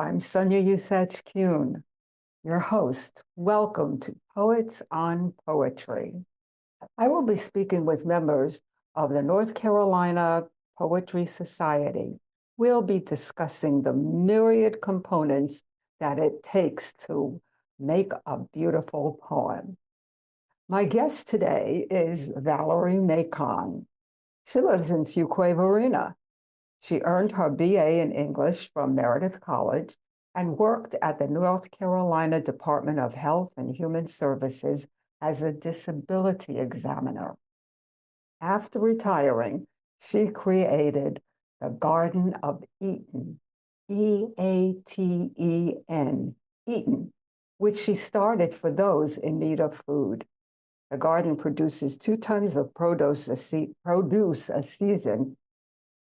I'm Sonia Usatch-Kuhn, your host. Welcome to Poets on Poetry. I will be speaking with members of the North Carolina Poetry Society. We'll be discussing the myriad components that it takes to make a beautiful poem. My guest today is Valerie Macon. She lives in Fuquay-Varina. She earned her BA in English from Meredith College and worked at the North Carolina Department of Health and Human Services as a disability examiner. After retiring, she created the Garden of Eden, E-A-T-E-N, Eden, which she started for those in need of food. The garden produces 2 tons of produce a season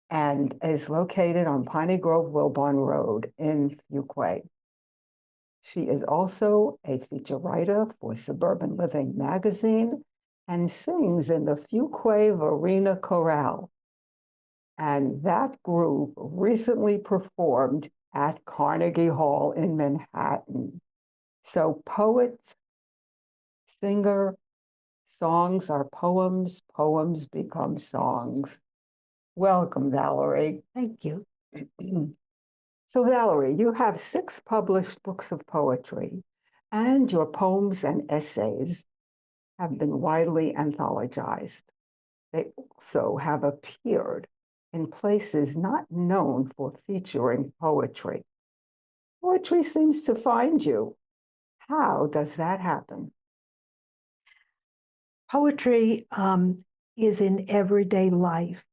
and is located on Piney Grove-Wilbon Road in Fuquay. She is also a feature writer for Suburban Living Magazine and sings in the Fuquay-Varina Chorale. And that group recently performed at Carnegie Hall in Manhattan. So poet, singer, songs are poems, poems become songs. Welcome, Valerie. Thank you. So, Valerie, you have 6 published books of poetry, and your poems and essays have been widely anthologized. They also have appeared in places not known for featuring poetry. Poetry seems to find you. How does that happen? Poetry is in everyday life.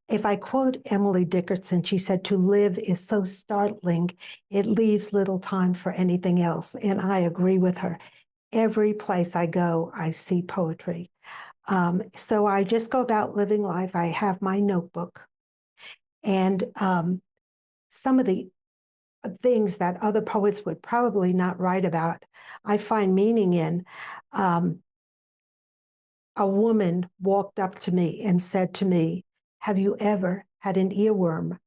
If I quote Emily Dickinson, she said, "To live is so startling, it leaves little time for anything else." And I agree with her. Every place I go, I see poetry. So I just go about living life. I have my notebook. And some of the things that other poets would probably not write about, I find meaning in. A woman walked up to me and said to me, "Have you ever had an earworm?"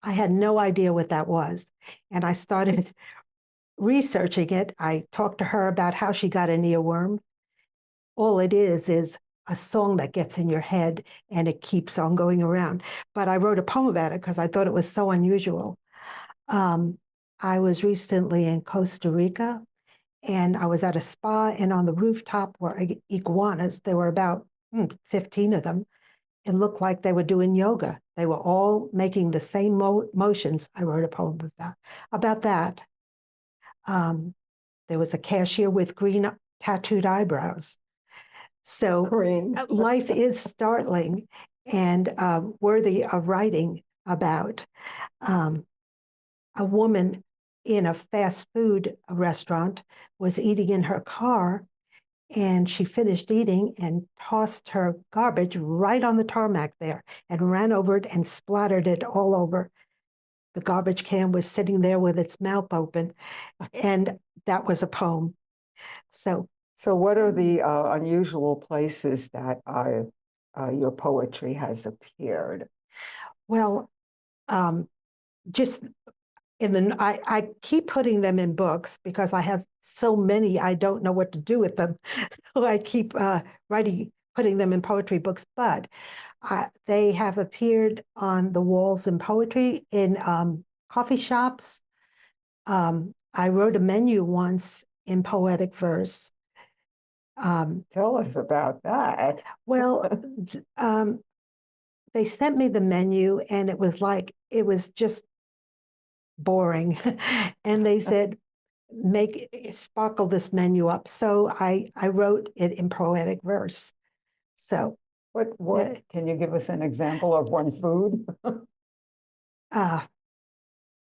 I had no idea what that was. And I started researching it. I talked to her about how she got an earworm. All it is a song that gets in your head and it keeps on going around. But I wrote a poem about it because I thought it was so unusual. I was recently in Costa Rica, and I was at a spa, and on the rooftop were iguanas. There were about 15 of them. It looked like they were doing yoga. They were all making the same motions. I wrote a poem about that. There was a cashier with green tattooed eyebrows. So life is startling and worthy of writing about. A woman in a fast food restaurant was eating in her car, and she finished eating and tossed her garbage right on the tarmac there and ran over it and splattered it all over. The garbage can was sitting there with its mouth open, and that was a poem. So what are the unusual places that your poetry has appeared? Well, just I keep putting them in books because I have so many, I don't know what to do with them. So I keep putting them in poetry books, but they have appeared on the walls in poetry, in coffee shops. I wrote a menu once in poetic verse. Tell us about that. Well, they sent me the menu, and it was just boring. And they said, sparkle this menu up. So I wrote it in poetic verse. So what can you give us an example of one food?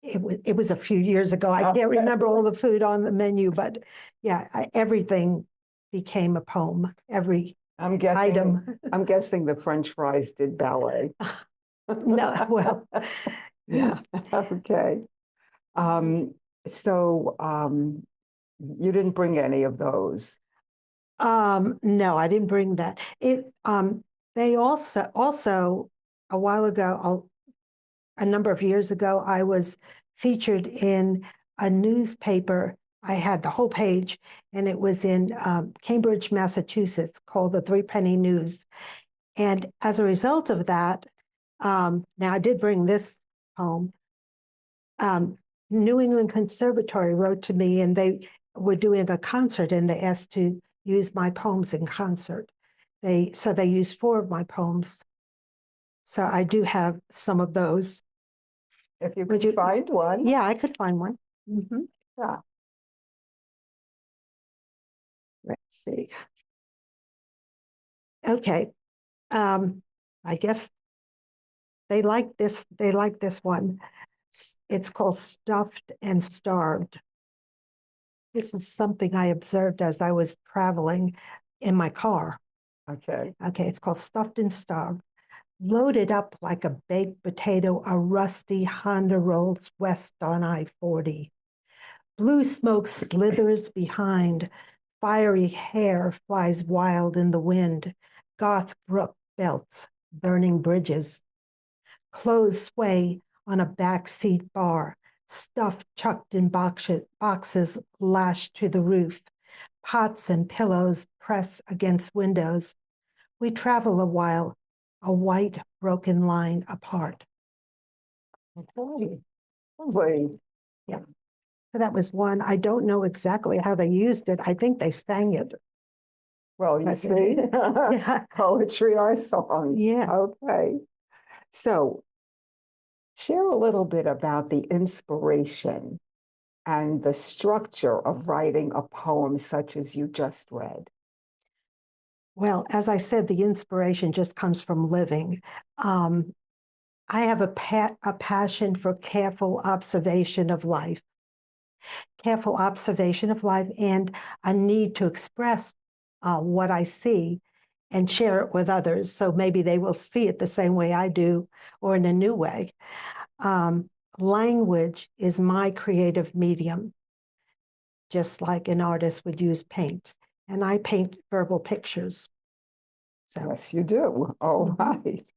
It was a few years ago. I can't remember all the food on the menu, but yeah, everything became a poem. Every item. I'm guessing the French fries did ballet. No, well, yeah. Okay. So you didn't bring any of those? No, I didn't bring that. They also a while ago, a number of years ago, I was featured in a newspaper. I had the whole page, and it was in Cambridge, Massachusetts, called the Threepenny News. And as a result of that, now I did bring this home. New England Conservatory wrote to me, and they were doing a concert, and they asked to use my poems in concert. So they used 4 of my poems. So I do have some of those. If you could find one. Yeah, I could find one. Mm-hmm. Yeah. Let's see. Okay. I guess they like this. They like this one. It's called Stuffed and Starved. This is something I observed as I was traveling in my car. Okay. Okay, it's called Stuffed and Starved. Loaded up like a baked potato, a rusty Honda rolls west on I-40. Blue smoke slithers behind. Fiery hair flies wild in the wind. Goth brook belts, burning bridges. Clothes sway on a backseat bar. Stuff chucked in boxes lashed to the roof. Pots and pillows press against windows. We travel a while, a white broken line apart. Okay. Lovely. Yeah. So that was one. I don't know exactly how they used it. I think they sang it. Well, you see, Yeah. poetry are songs. Yeah. Okay. So share a little bit about the inspiration and the structure of writing a poem such as you just read. Well, as I said, the inspiration just comes from living. I have a passion for careful observation of life, and a need to express what I see and share it with others. So maybe they will see it the same way I do or in a new way. Language is my creative medium, just like an artist would use paint. And I paint verbal pictures. So. Yes, you do. All right.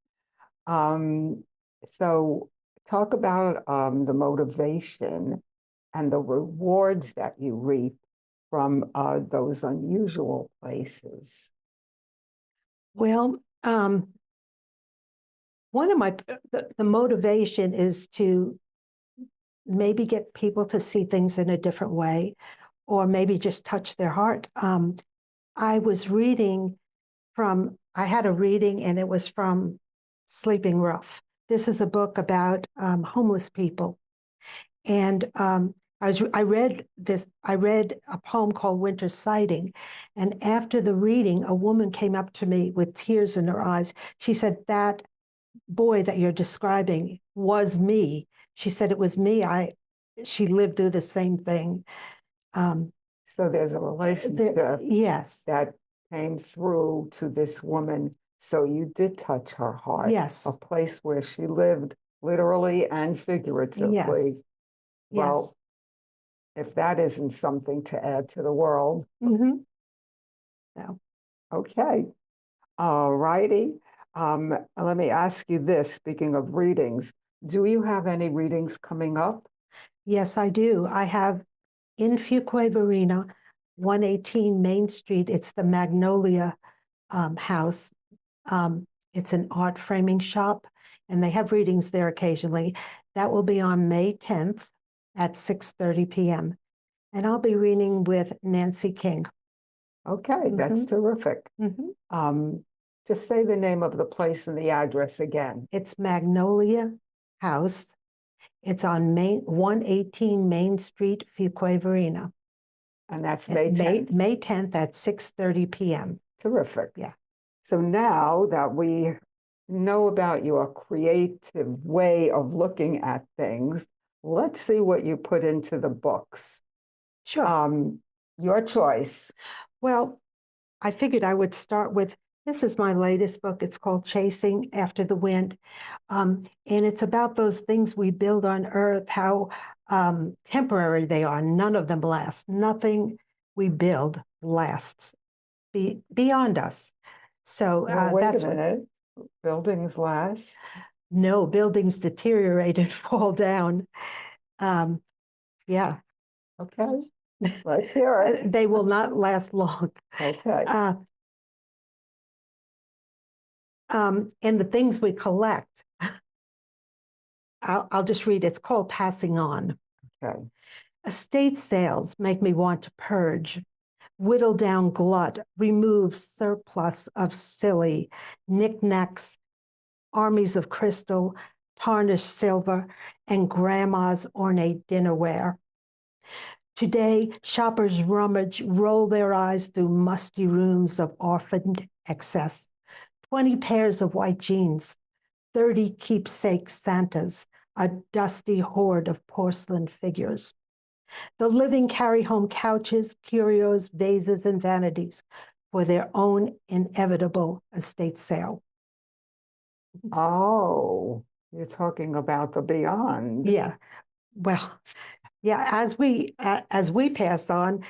So talk about the motivation and the rewards that you reap from those unusual places. Well, one of the motivation is to maybe get people to see things in a different way, or maybe just touch their heart. I was reading I had a reading, and it was from Sleeping Rough. This is a book about homeless people. And I read a poem called Winter Sighting. And after the reading, a woman came up to me with tears in her eyes. She said, "That boy that you're describing was me." She said, "It was me. She lived through the same thing." So there's a relationship yes. that came through to this woman. So you did touch her heart. Yes. A place where she lived literally and figuratively. Yes. Well, if that isn't something to add to the world. Mm-hmm. No. Okay. All righty. Let me ask you this, speaking of readings, do you have any readings coming up? Yes, I do. I have in Fuquay-Varina, 118 Main Street. It's the Magnolia House. It's an art framing shop, and they have readings there occasionally. That will be on May 10th at 6:30 p.m. And I'll be reading with Nancy King. Okay, that's terrific. Just say the name of the place and the address again. It's Magnolia House. It's on 118 Main Street, Fuquay-Varina. And that's May 10th. May 10th at 6:30 p.m. Terrific. Yeah. So now that we know about your creative way of looking at things, let's see what you put into the books. Sure. Your choice. Well, I figured I would start with, this is my latest book. It's called Chasing After the Wind. And it's about those things we build on Earth, how temporary they are. None of them last. Nothing we build lasts beyond us. So well, wait a minute. Buildings last? No, buildings deteriorate and fall down. Yeah. Okay, let's hear it. They will not last long. Okay. And the things we collect, I'll just read. It's called Passing On. Okay. Estate sales make me want to purge, whittle down glut, remove surplus of silly, knickknacks, armies of crystal, tarnished silver, and grandma's ornate dinnerware. Today, shoppers rummage, roll their eyes through musty rooms of orphaned excess. 20 pairs of white jeans, 30 keepsake Santas, a dusty hoard of porcelain figures. The living carry home couches, curios, vases, and vanities for their own inevitable estate sale. Oh, you're talking about the beyond. Yeah. Well, yeah, as we pass on,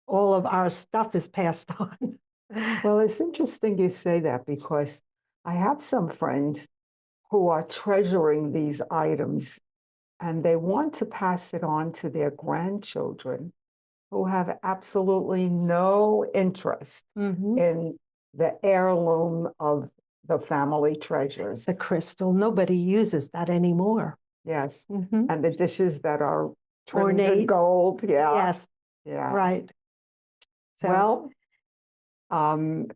all of our stuff is passed on. Well, it's interesting you say that because I have some friends who are treasuring these items and they want to pass it on to their grandchildren who have absolutely no interest in the heirloom of the family treasures. The crystal, nobody uses that anymore. Yes, and the dishes that are trimmed in Ornate. gold. Yeah. Yes. Yeah. Right. Well, So,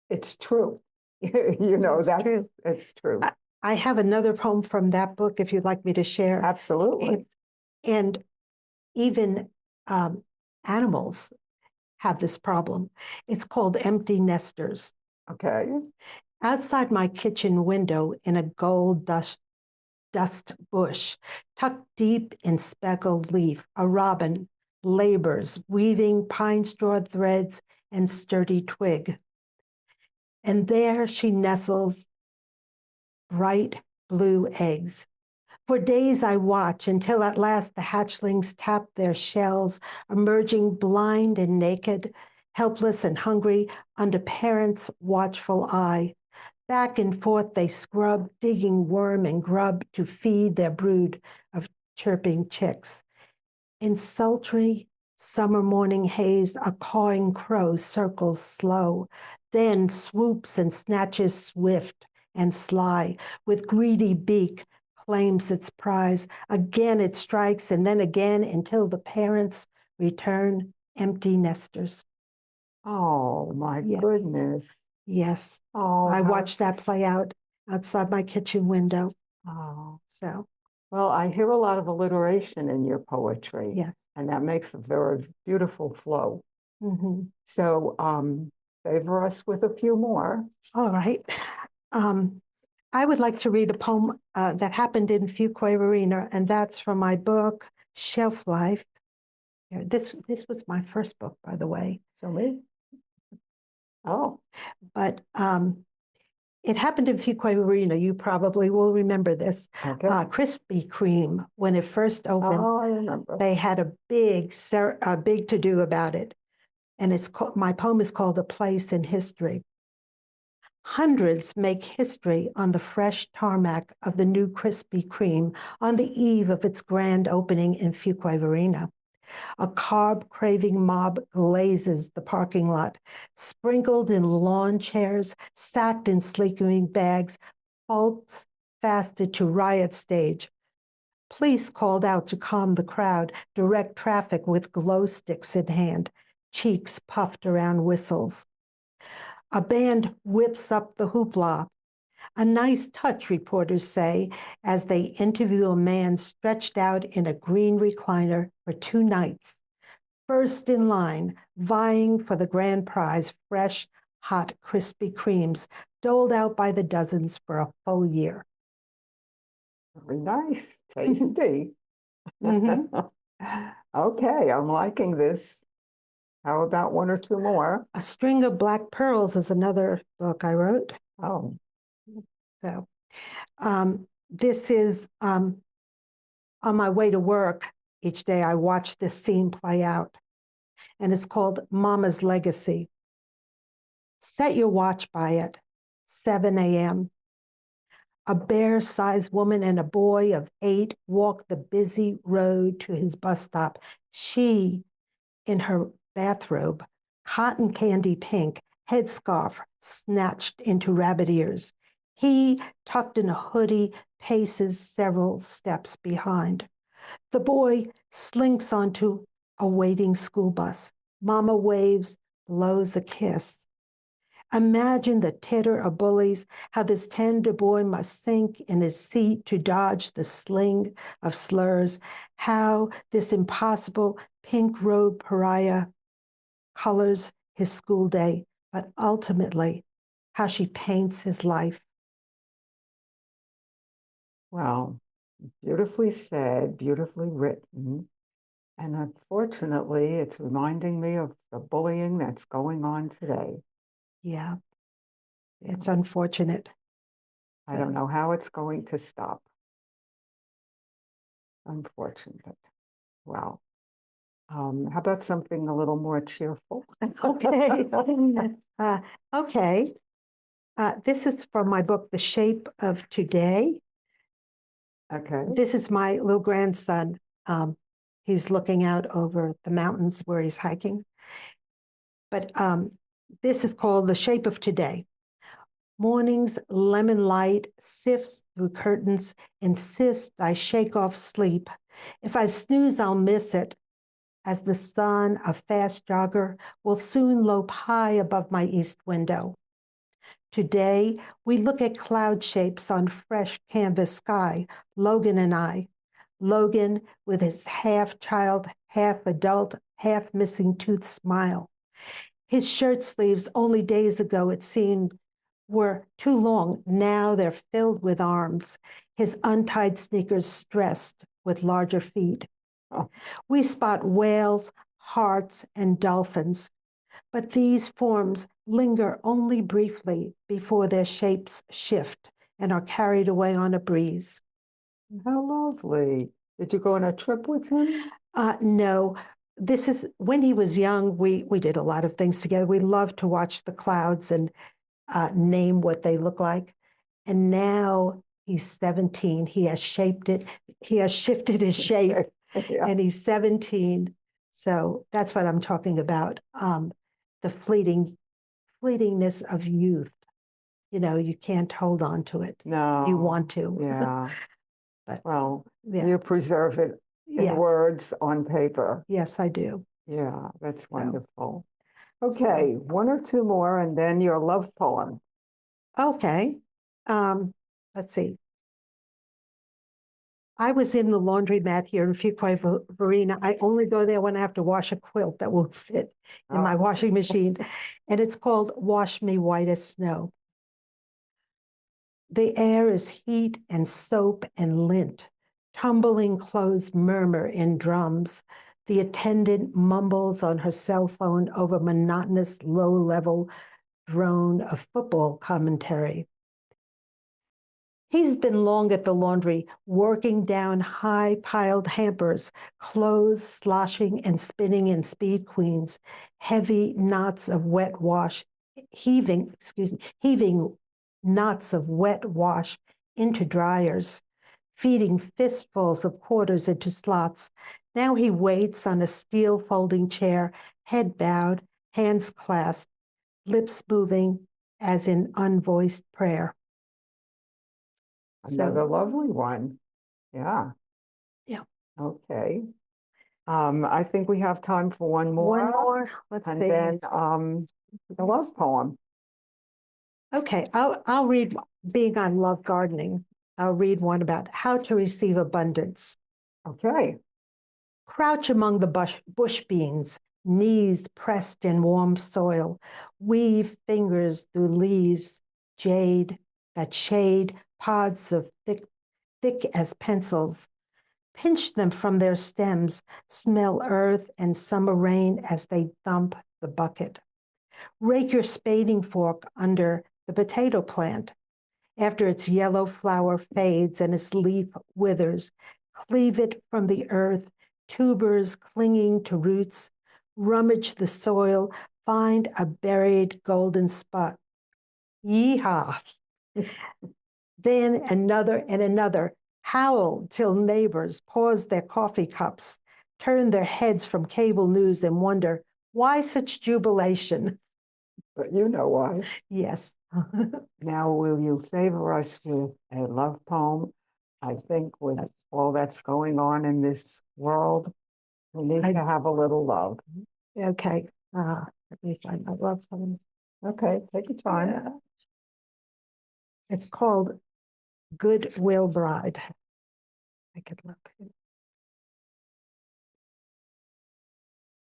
it's true. You know, it's true. I have another poem from that book if you'd like me to share. Absolutely. And even animals have this problem. It's called Empty Nesters. Okay. Outside my kitchen window in a gold dust bush, tucked deep in speckled leaf, a robin labors, weaving pine straw threads and sturdy twig. And there she nestles bright blue eggs. For days I watch until at last the hatchlings tap their shells, emerging blind and naked, helpless and hungry under parents' watchful eye. Back and forth they scrub, digging worm and grub to feed their brood of chirping chicks. In sultry summer morning haze, a cawing crow circles slow, then swoops and snatches swift and sly, with greedy beak claims its prize. Again it strikes, and then again until the parents return empty nesters. Oh, my goodness. Yes. Oh, I watched that play out outside my kitchen window. Oh. So. Well, I hear a lot of alliteration in your poetry. Yes. And that makes a very beautiful flow. So favor us with a few more. All right. I would like to read a poem that happened in Fuquay-Varina, and that's from my book, Shelf Life. This was my first book, by the way. Show me. Oh. But it happened in Fuquay-Varina. You probably will remember this. Okay. Krispy Kreme, when it first opened, I remember. They had a big to-do about it. And my poem is called A Place in History. Hundreds make history on the fresh tarmac of the new Krispy Kreme on the eve of its grand opening in Fuquay-Varina. A carb-craving mob glazes the parking lot, sprinkled in lawn chairs, sacked in sleeping bags, folks fasted to riot stage. Police called out to calm the crowd, direct traffic with glow sticks in hand, cheeks puffed around whistles. A band whips up the hoopla. A nice touch, reporters say, as they interview a man stretched out in a green recliner for 2 nights, first in line, vying for the grand prize, fresh, hot Krispy Kremes, doled out by the dozens for a full year. Very nice, tasty. Okay, I'm liking this. How about 1 or 2 more? A String of Black Pearls is another book I wrote. Oh. So this is on my way to work each day. I watch this scene play out, and it's called Mama's Legacy. Set your watch by it, 7 a.m. A bear-sized woman and a boy of 8 walked the busy road to his bus stop. She, in her bathrobe, cotton candy pink, headscarf snatched into rabbit ears. He, tucked in a hoodie, paces several steps behind. The boy slinks onto a waiting school bus. Mama waves, blows a kiss. Imagine the titter of bullies, how this tender boy must sink in his seat to dodge the sling of slurs, how this impossible pink-robed pariah colors his school day, but ultimately how she paints his life. Wow, beautifully said, beautifully written. And unfortunately, it's reminding me of the bullying that's going on today. Yeah, it's unfortunate. I don't know how it's going to stop. Unfortunate. Well, how about something a little more cheerful? Okay. Okay. This is from my book, The Shape of Today. Okay. This is my little grandson. He's looking out over the mountains where he's hiking. But this is called The Shape of Today. Morning's lemon light sifts through curtains, insists I shake off sleep. If I snooze, I'll miss it, as the sun, a fast jogger, will soon lope high above my east window. Today, we look at cloud shapes on fresh canvas sky, Logan and I. Logan with his half-child, half-adult, half-missing tooth smile. His shirt sleeves, only days ago it seemed, were too long. Now they're filled with arms. His untied sneakers stressed with larger feet. Oh. We spot whales, hearts, and dolphins, but these forms linger only briefly before their shapes shift and are carried away on a breeze. How lovely. Did you go on a trip with him? No. This is when he was young. We did a lot of things together. We loved to watch the clouds and name what they look like. And now he's 17. He has shaped it. He has shifted his shape, Yeah. and he's 17. So that's what I'm talking about. The fleetingness of youth. You know, you can't hold on to it. No. You want to. Yeah. But well, yeah. You preserve it in words on paper. Yes, I do. Yeah, that's wonderful. Okay, one or two more, and then your love poem. Okay. Let's see. I was in the laundromat here in Fuquay-Varina. I only go there when I have to wash a quilt that won't fit in my washing machine. And it's called Wash Me White as Snow. The air is heat and soap and lint. Tumbling clothes murmur in drums. The attendant mumbles on her cell phone over monotonous low-level drone of football commentary. He's been long at the laundry, working down high-piled hampers, clothes sloshing and spinning in speed queens, heavy knots of wet wash, heaving knots of wet wash into dryers, feeding fistfuls of quarters into slots. Now he waits on a steel folding chair, head bowed, hands clasped, lips moving as in unvoiced prayer. Another lovely one. Yeah. Yeah. Okay. I think we have time for one more. One more. Let's see. And then the love poem. Okay, I'll read, being on love gardening, I'll read one about how to receive abundance. Okay. Crouch among the bush beans, knees pressed in warm soil, weave fingers through leaves, jade, that shade, pods of thick as pencils. Pinch them from their stems, smell earth and summer rain as they thump the bucket. Rake your spading fork under the potato plant. After its yellow flower fades and its leaf withers, cleave it from the earth, tubers clinging to roots. Rummage the soil, find a buried golden spot. Yeehaw! Then another and another howled till neighbors paused their coffee cups, turned their heads from cable news and wonder, why such jubilation? But you know why. Yes. Now, will you favor us with a love poem? I think with all that's going on in this world, we need to have a little love. Okay. Let me find my love poem. Okay, take your time. Yeah. It's called Goodwill Bride. I could look.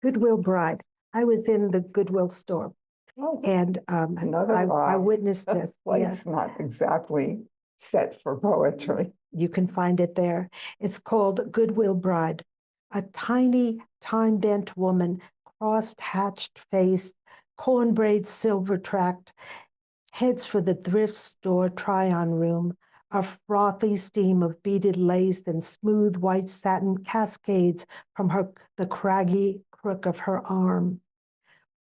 Goodwill Bride. I was in the Goodwill store, Oh, and another I witnessed this. place Yes, not exactly set for poetry. you can find it there. It's called Goodwill Bride. A tiny, time-bent woman, cross-hatched face, cornbraid silver-tracked, heads for the thrift store try-on room. A frothy steam of beaded lace and smooth white satin cascades from the craggy crook of her arm.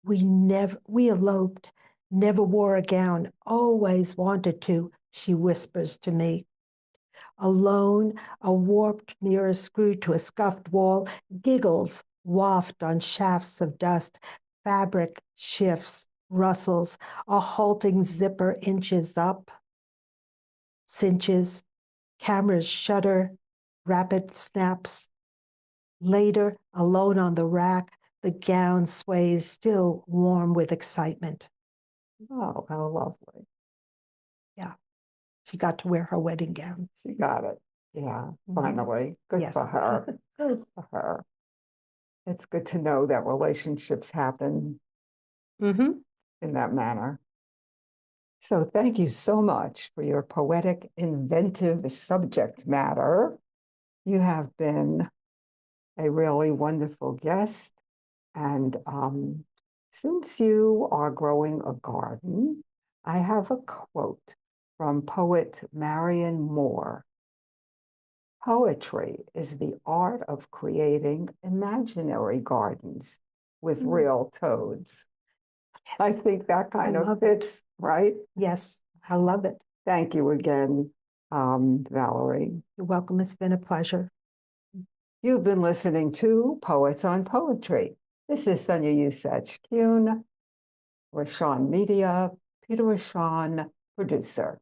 We eloped, never wore a gown, always wanted to, she whispers to me. Alone, a warped mirror screwed to a scuffed wall, giggles waft on shafts of dust, fabric shifts, rustles, a halting zipper inches up, cinches, cameras shutter, rapid snaps. Later, alone on the rack, the gown sways, still warm with excitement. Oh, how lovely. Yeah, she got to wear her wedding gown. She got it. Yeah, finally. Good Yes. for her. Good for her. It's good to know that relationships happen in that manner. So thank you so much for your poetic, inventive subject matter. You have been a really wonderful guest. And since you are growing a garden, I have a quote from poet Marion Moore. Poetry is the art of creating imaginary gardens with real toads. I think that kind of fits, right? Yes, I love it. Thank you again, Valerie. You're welcome. It's been a pleasure. You've been listening to Poets on Poetry. This is Sonia Usatch-Kuhn, Rashawn Media, Peter Rashawn, producer.